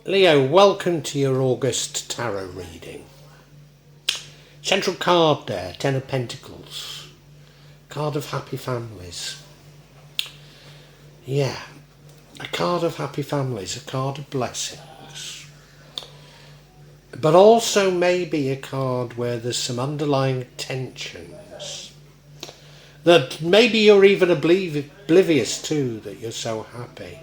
Leo, welcome to your August tarot reading. Central card there, Ten of Pentacles. Card of Happy Families. Yeah, a card of happy families, a card of blessings. But also maybe a card where there's some underlying tensions. That maybe you're even oblivious to, that you're so happy.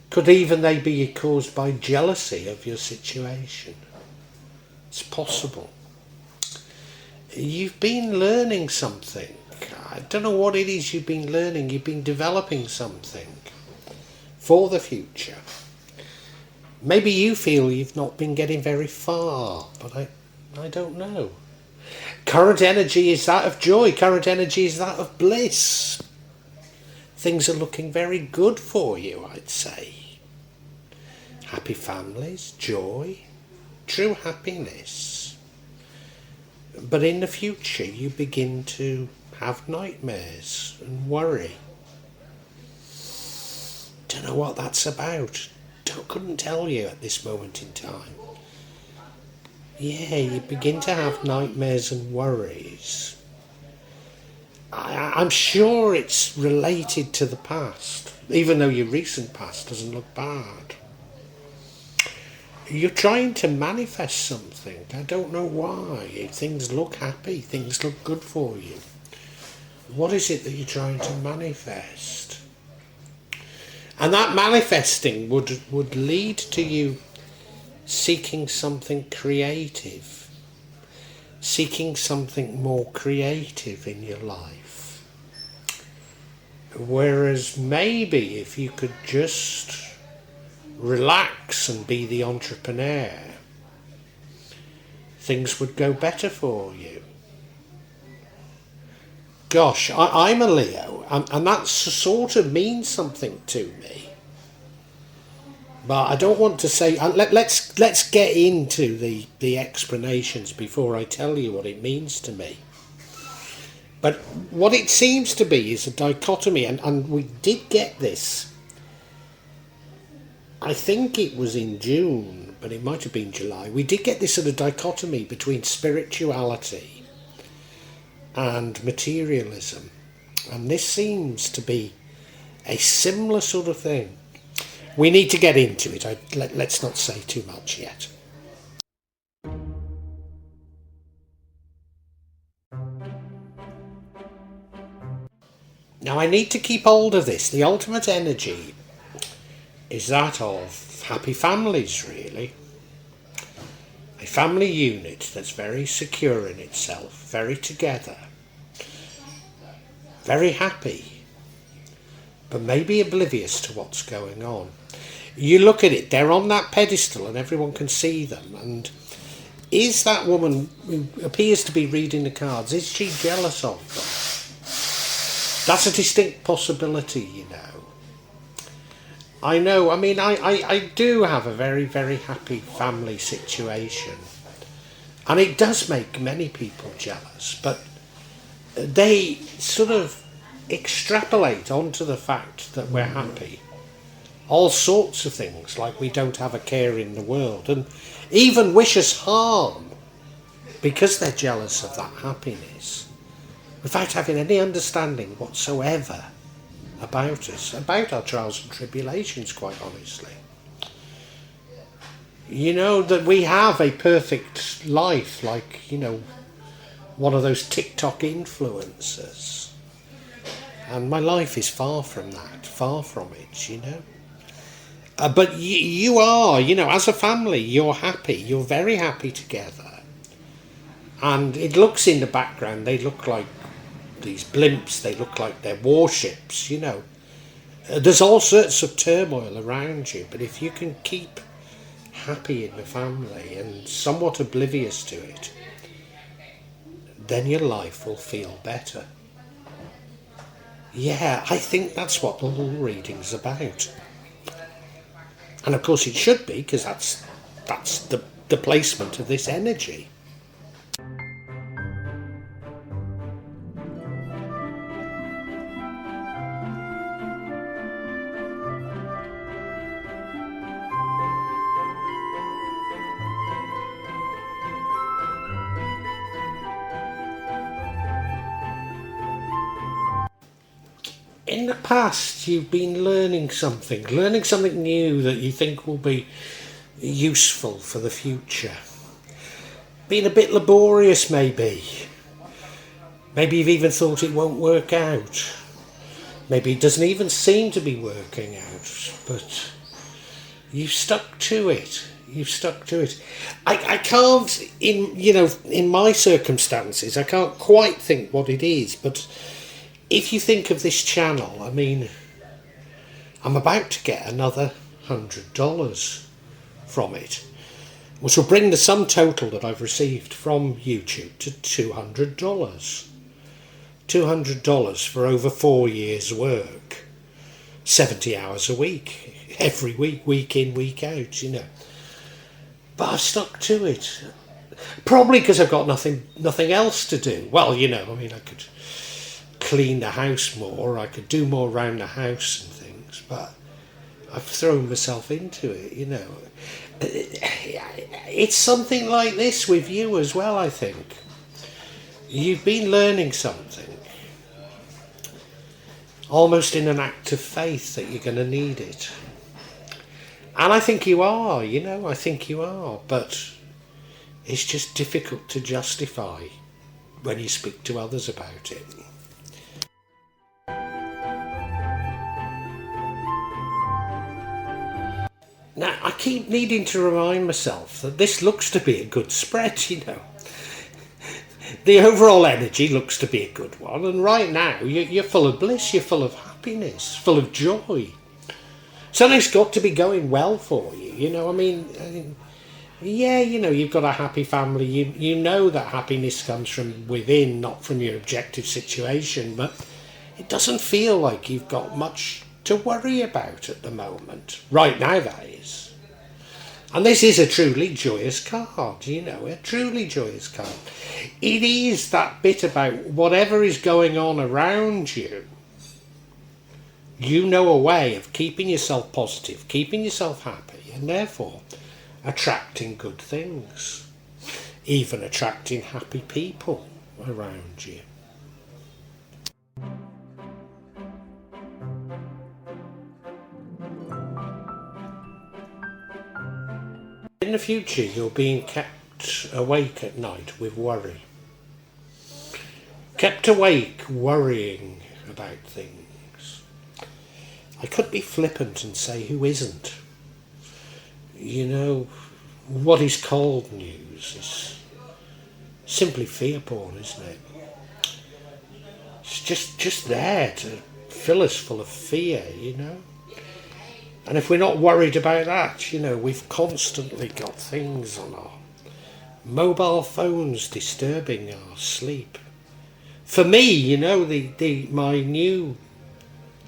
Could even they be caused by jealousy of your situation? It's possible. You've been learning something. I don't know what it is you've been learning. You've been developing something for the future. Maybe you feel you've not been getting very far, but I don't know. Current energy is that of joy. Current energy is that of bliss. Things are looking very good for you, I'd say. Happy families, joy, true happiness. But in the future you begin to have nightmares and worry. Don't know what that's about. Couldn't tell you at this moment in time. Yeah, you begin to have nightmares and worries. I'm sure it's related to the past, even though your recent past doesn't look bad. You're trying to manifest something. I don't know why. Things look happy, things look good for you. What is it that you're trying to manifest? And that manifesting would lead to you seeking something creative, seeking something more creative in your life. Whereas maybe if you could just relax and be the entrepreneur, things would go better for you. Gosh, I'm a Leo, and that sort of means something to me. But I don't want to say. Let's get into the explanations before I tell you what it means to me. But what it seems to be is a dichotomy, and we did get this. I think it was in June, but it might have been July. We did get this sort of dichotomy between spirituality and materialism. And this seems to be a similar sort of thing. We need to get into it. Let's not say too much yet. Now I need to keep hold of this. The ultimate energy is that of happy families, really. A family unit that's very secure in itself, very together, very happy, but maybe oblivious to what's going on. You look at it, they're on that pedestal and everyone can see them. And is that woman who appears to be reading the cards, is she jealous of them? That's a distinct possibility, you know. I know, I do have a very, very happy family situation. And it does make many people jealous, but they sort of extrapolate onto the fact that we're happy. All sorts of things, like we don't have a care in the world, and even wish us harm because they're jealous of that happiness, without having any understanding whatsoever about us, about our trials and tribulations, quite honestly. You know, that we have a perfect life, like, you know, one of those TikTok influencers. And my life is far from that, far from it, you know. But you are, you know, as a family, you're happy, you're very happy together. And it looks in the background, they look like these blimps, they look like they're warships, you know. There's all sorts of turmoil around you, but if you can keep happy in the family and somewhat oblivious to it, then your life will feel better. Yeah, I think that's what the whole reading's about. And of course it should be, because that's the placement of this energy. in the past you've been learning something new that you think will be useful for the future. Been a bit laborious maybe. Maybe you've even thought it won't work out. Maybe it doesn't even seem to be working out, but you've stuck to it. You've stuck to it. I can't, in my circumstances, I can't quite think what it is, but if you think of this channel, I mean, I'm about to get another $100 from it, which will bring the sum total that I've received from YouTube to $200. $200 for over 4 years' work, 70 hours a week, every week, week in, week out, But I've stuck to it. Probably because I've got nothing else to do. Well, I could clean the house more, I could do more around the house and things, but I've thrown myself into it, It's something like this with you as well, I think. You've been learning something, almost in an act of faith that you're going to need it. And I think you are, I think you are, but it's just difficult to justify when you speak to others about it. Now, I keep needing to remind myself that this looks to be a good spread, The overall energy looks to be a good one, and right now you're full of bliss, you're full of happiness, full of joy. Something's got to be going well for you, you've got a happy family, you know that happiness comes from within, not from your objective situation, but it doesn't feel like you've got much to worry about at the moment. Right now, that is. And this is a truly joyous card, a truly joyous card. It is that bit about whatever is going on around you. You know a way of keeping yourself positive, keeping yourself happy, and therefore attracting good things. Even attracting happy people around you. In the future, you're being kept awake at night with worry. Kept awake worrying about things. I could be flippant and say, who isn't? What is called news is simply fear porn, isn't it? It's just there to fill us full of fear, And if we're not worried about that, we've constantly got things on our mobile phones disturbing our sleep. For me, my new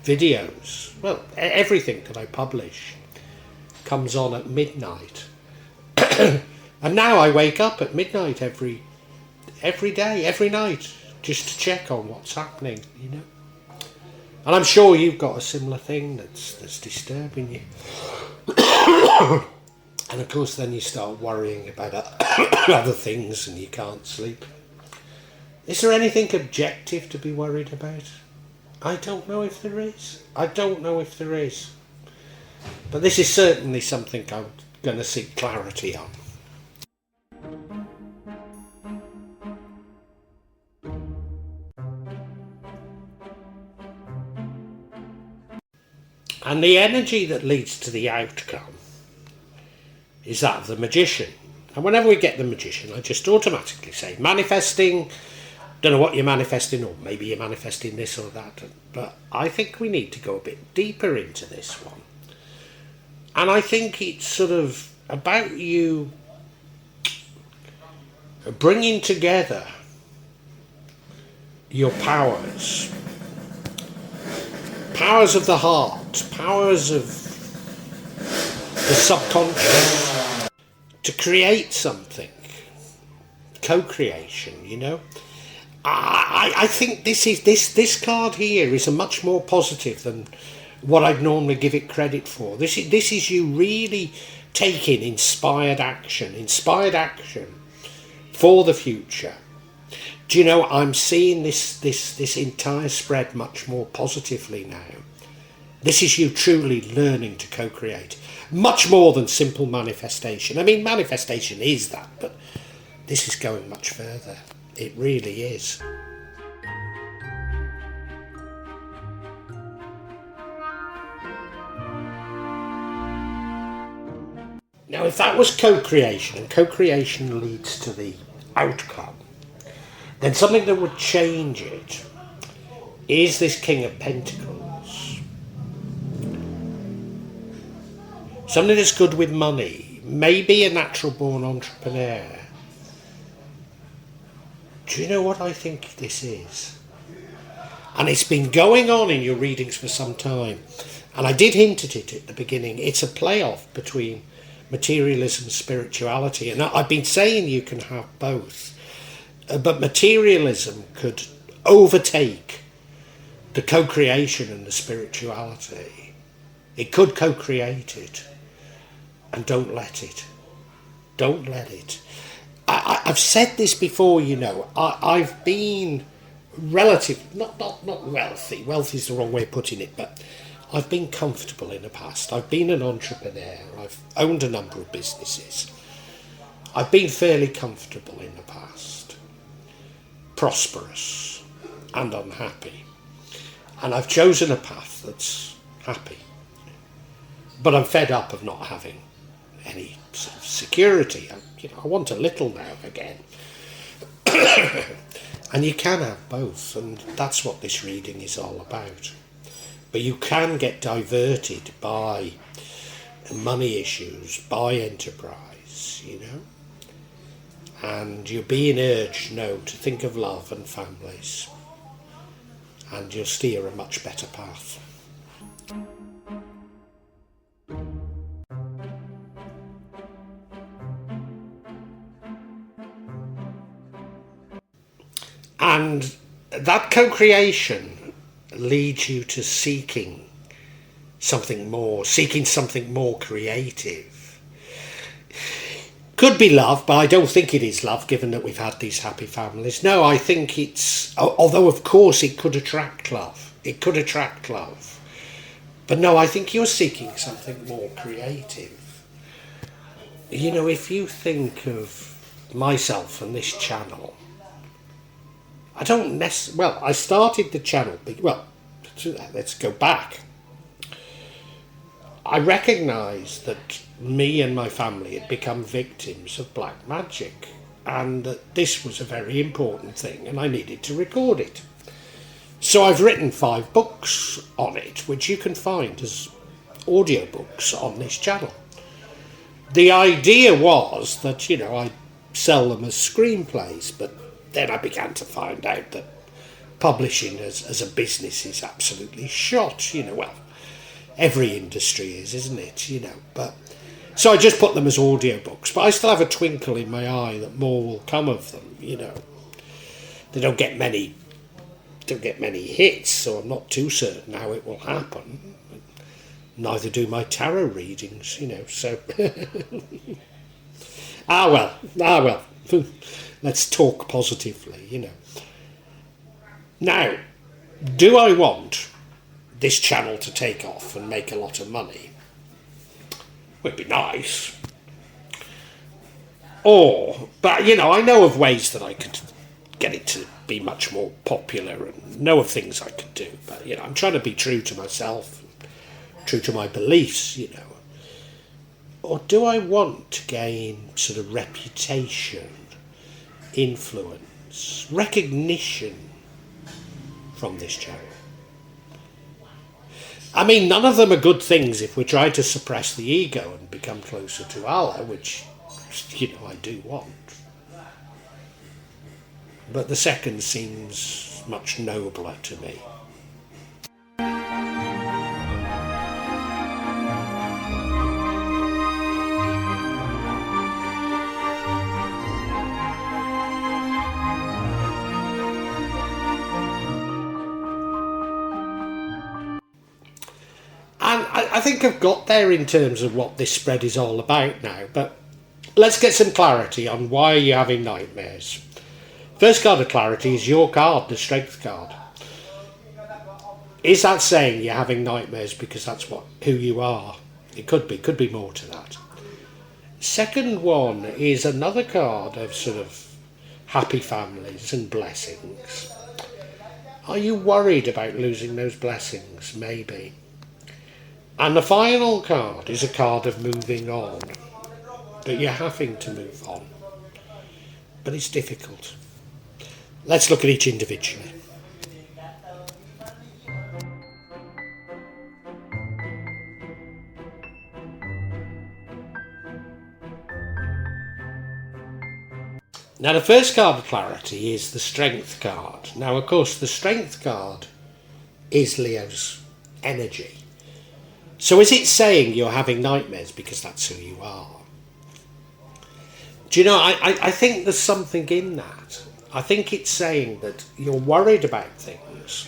videos, well, everything that I publish comes on at midnight. And now I wake up at midnight every day, every night, just to check on what's happening, And I'm sure you've got a similar thing that's disturbing you. And of course then you start worrying about other things and you can't sleep. Is there anything objective to be worried about? I don't know if there is. But this is certainly something I'm going to seek clarity on. And the energy that leads to the outcome is that of the magician. And whenever we get the magician, I just automatically say manifesting. Don't know what you're manifesting, or maybe you're manifesting this or that. But I think we need to go a bit deeper into this one. And I think it's sort of about you bringing together your powers. Powers of the heart, powers of the subconscious, to create something, co-creation. I think this card here is a much more positive than what I'd normally give it credit for. This is you really taking inspired action for the future. Do you know, I'm seeing this entire spread much more positively now. This is you truly learning to co-create. Much more than simple manifestation. I mean, manifestation is that, but this is going much further. It really is. Now, if that was co-creation, and co-creation leads to the outcome, then something that would change it is this King of Pentacles. Something that's good with money, maybe a natural born entrepreneur. Do you know what I think this is? And it's been going on in your readings for some time. And I did hint at it at the beginning. It's a playoff between materialism and spirituality. And I've been saying you can have both. But materialism could overtake the co-creation and the spirituality. It could co-create it. And don't let it. Don't let it. I've said this before, you know. I've been not wealthy. Wealth is the wrong way of putting it, but I've been comfortable in the past. I've been an entrepreneur. I've owned a number of businesses. I've been fairly comfortable in the past. Prosperous and unhappy. And I've chosen a path that's happy. But I'm fed up of not having any sort of security. I want a little now again. And you can have both, and that's what this reading is all about. But you can get diverted by money issues, by enterprise, you know. And you're being urged now to think of love and families. And you'll steer a much better path. And that co-creation leads you to seeking something more creative. Could be love, but I don't think it is love, given that we've had these happy families. No, I think it's, although of course it could attract love. It could attract love. But no, I think you're seeking something more creative. You know, if you think of myself and this channel, I don't necessarily, I started the channel, let's go back. I recognised that me and my family had become victims of black magic, and that this was a very important thing, and I needed to record it. So I've written 5 books on it, which you can find as audiobooks on this channel. The idea was that, you know, I'd sell them as screenplays, but then I began to find out that publishing as a business is absolutely shot, you know, well, every industry is, isn't it, you know, but so I just put them as audiobooks, but I still have a twinkle in my eye that more will come of them, you know. They don't get many hits, so I'm not too certain how it will happen. Neither do my tarot readings, you know, so ah well. Let's talk positively, you know. Now, do I want this channel to take off and make a lot of money? Well, it'd be nice. But you know, I know of ways that I could get it to be much more popular, and know of things I could do. But you know, I'm trying to be true to myself, true to my beliefs, you know. Or do I want to gain sort of reputation, influence, recognition from this channel? I mean, none of them are good things if we're trying to suppress the ego and become closer to Allah, which, you know, I do want. But the second seems much nobler to me. And I think I've got there in terms of what this spread is all about now, but let's get some clarity on why you're having nightmares. First card of clarity is your card, the strength card. Is that saying you're having nightmares because that's who you are? It could be more to that. Second one is another card of sort of happy families and blessings. Are you worried about losing those blessings? Maybe. And the final card is a card of moving on. That you're having to move on. But it's difficult. Let's look at each individually. Now the first card of clarity is the strength card. Now of course the strength card is Leo's energy. So is it saying you're having nightmares because that's who you are? Do you know, I think there's something in that. I think it's saying that you're worried about things.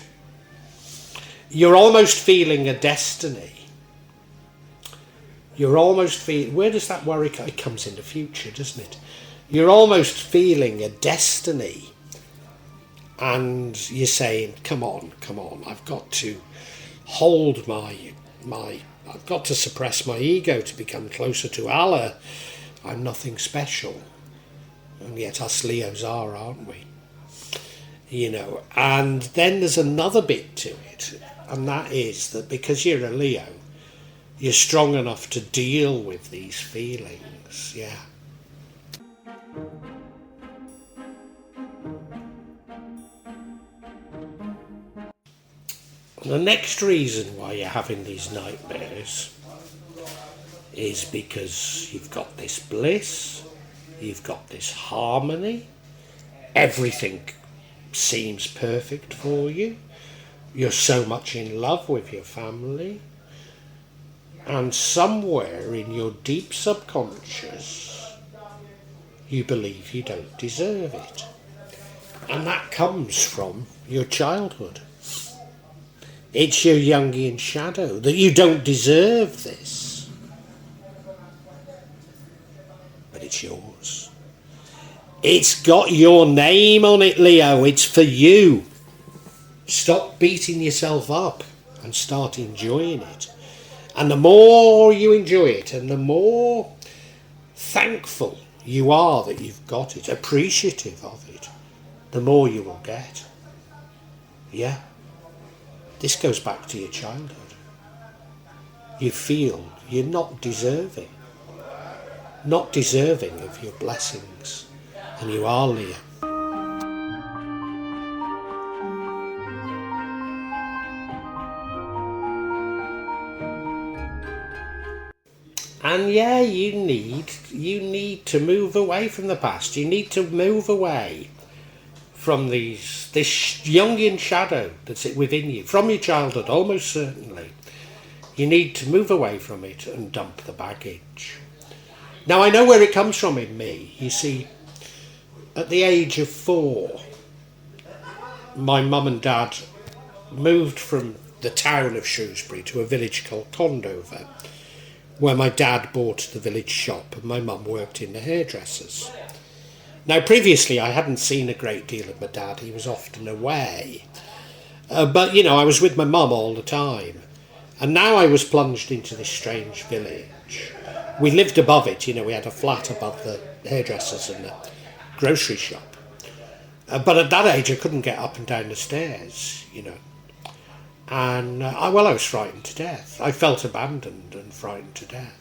You're almost feeling a destiny. You're almost feeling... Where does that worry come? It comes in the future, doesn't it? You're almost feeling a destiny. And you're saying, come on, I've got to hold I've got to suppress my ego to become closer to Allah. I'm nothing special. And yet us Leos are, aren't we? You know, and then there's another bit to it, and that is that because you're a Leo, you're strong enough to deal with these feelings, yeah. The next reason why you're having these nightmares is because you've got this bliss, you've got this harmony, everything seems perfect for you, you're so much in love with your family, and somewhere in your deep subconscious you believe you don't deserve it. And that comes from your childhood. It's your Jungian shadow, that you don't deserve this. But it's yours. It's got your name on it, Leo. It's for you. Stop beating yourself up and start enjoying it. And the more you enjoy it, and the more thankful you are that you've got it, appreciative of it, the more you will get. Yeah. This goes back to your childhood. You feel you're not deserving of your blessings, and you are, Leo. And yeah, you need to move away from the past. You need to move away from this Jungian shadow that's within you, from your childhood, almost certainly. You need to move away from it and dump the baggage. Now, I know where it comes from in me. You see, at the age of 4, my mum and dad moved from the town of Shrewsbury to a village called Condover, where my dad bought the village shop and my mum worked in the hairdressers. Now, previously, I hadn't seen a great deal of my dad. He was often away. But, you know, I was with my mum all the time. And now I was plunged into this strange village. We lived above it, you know, we had a flat above the hairdressers and the grocery shop. But at that age, I couldn't get up and down the stairs, you know. And, I was frightened to death. I felt abandoned and frightened to death.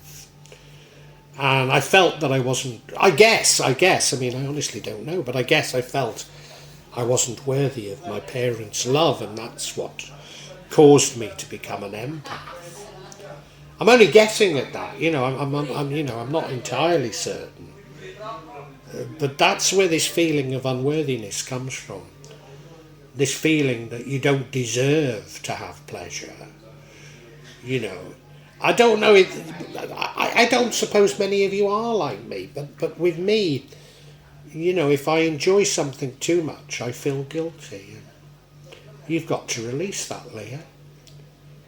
And I felt that I wasn't, I guess, I mean, I honestly don't know, but I guess I felt I wasn't worthy of my parents' love, and that's what caused me to become an empath. I'm only guessing at that, you know, I'm not entirely certain. But that's where this feeling of unworthiness comes from. This feeling that you don't deserve to have pleasure, you know. I don't know if I don't suppose many of you are like me, but with me, you know, if I enjoy something too much, I feel guilty. You've got to release that, Leah.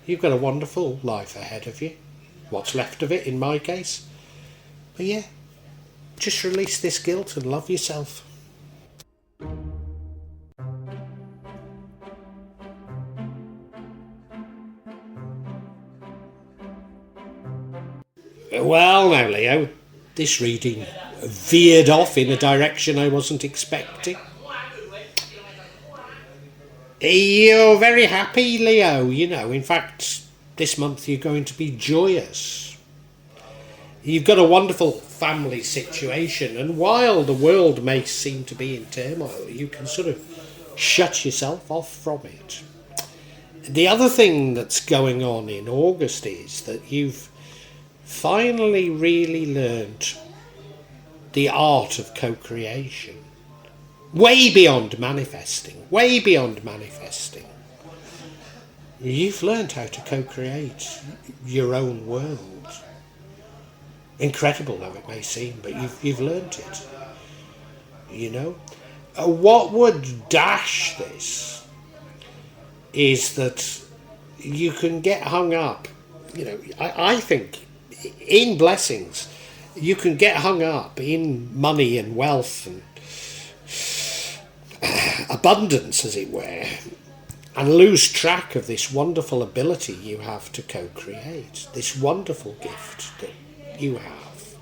You've got a wonderful life ahead of you. What's left of it, in my case. But yeah, just release this guilt and love yourself. Well, now, Leo, this reading veered off in a direction I wasn't expecting. You're very happy, Leo, in fact, this month you're going to be joyous. You've got a wonderful family situation, and while the world may seem to be in turmoil, you can sort of shut yourself off from it. The other thing that's going on in August is that you've finally really learned the art of co-creation. Way beyond manifesting. You've learned how to co-create your own world. Incredible though it may seem, but you've learned it. What would dash this is that you can get hung up. I think in blessings, you can get hung up in money and wealth and abundance, as it were, and lose track of this wonderful ability you have to co-create, this wonderful gift that you have.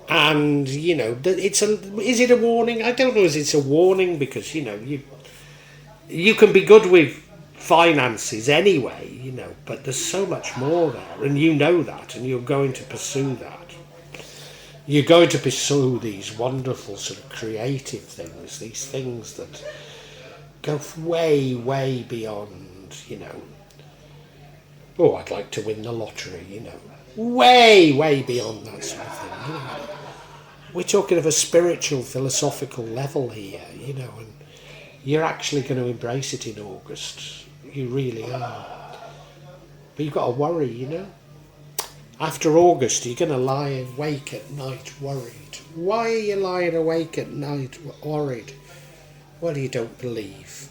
And is it a warning? I don't know if it's a warning, because you can be good with finances anyway, but there's so much more there, and you know that, and you're going to pursue that. You're going to pursue these wonderful sort of creative things, these things that go way, way beyond, I'd like to win the lottery, way, way beyond that sort of thing. We're talking of a spiritual, philosophical level here, and you're actually going to embrace it in August. You really are. But you've got to worry, After August, you're going to lie awake at night worried. Why are you lying awake at night worried? Well, you don't believe.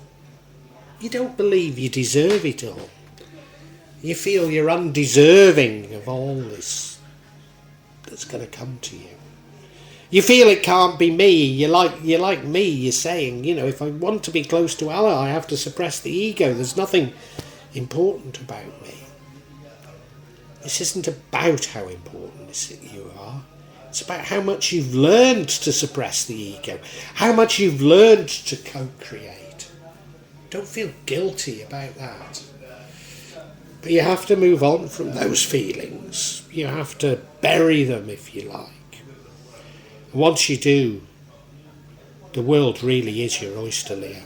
You don't believe you deserve it all. You feel you're undeserving of all this that's going to come to you. You feel it can't be me. You're like me. You're saying, if I want to be close to Allah, I have to suppress the ego. There's nothing important about me. This isn't about how important you are. It's about how much you've learned to suppress the ego, how much you've learned to co-create. Don't feel guilty about that. But you have to move on from those feelings. You have to bury them, if you like. And once you do, the world really is your oyster, Leo.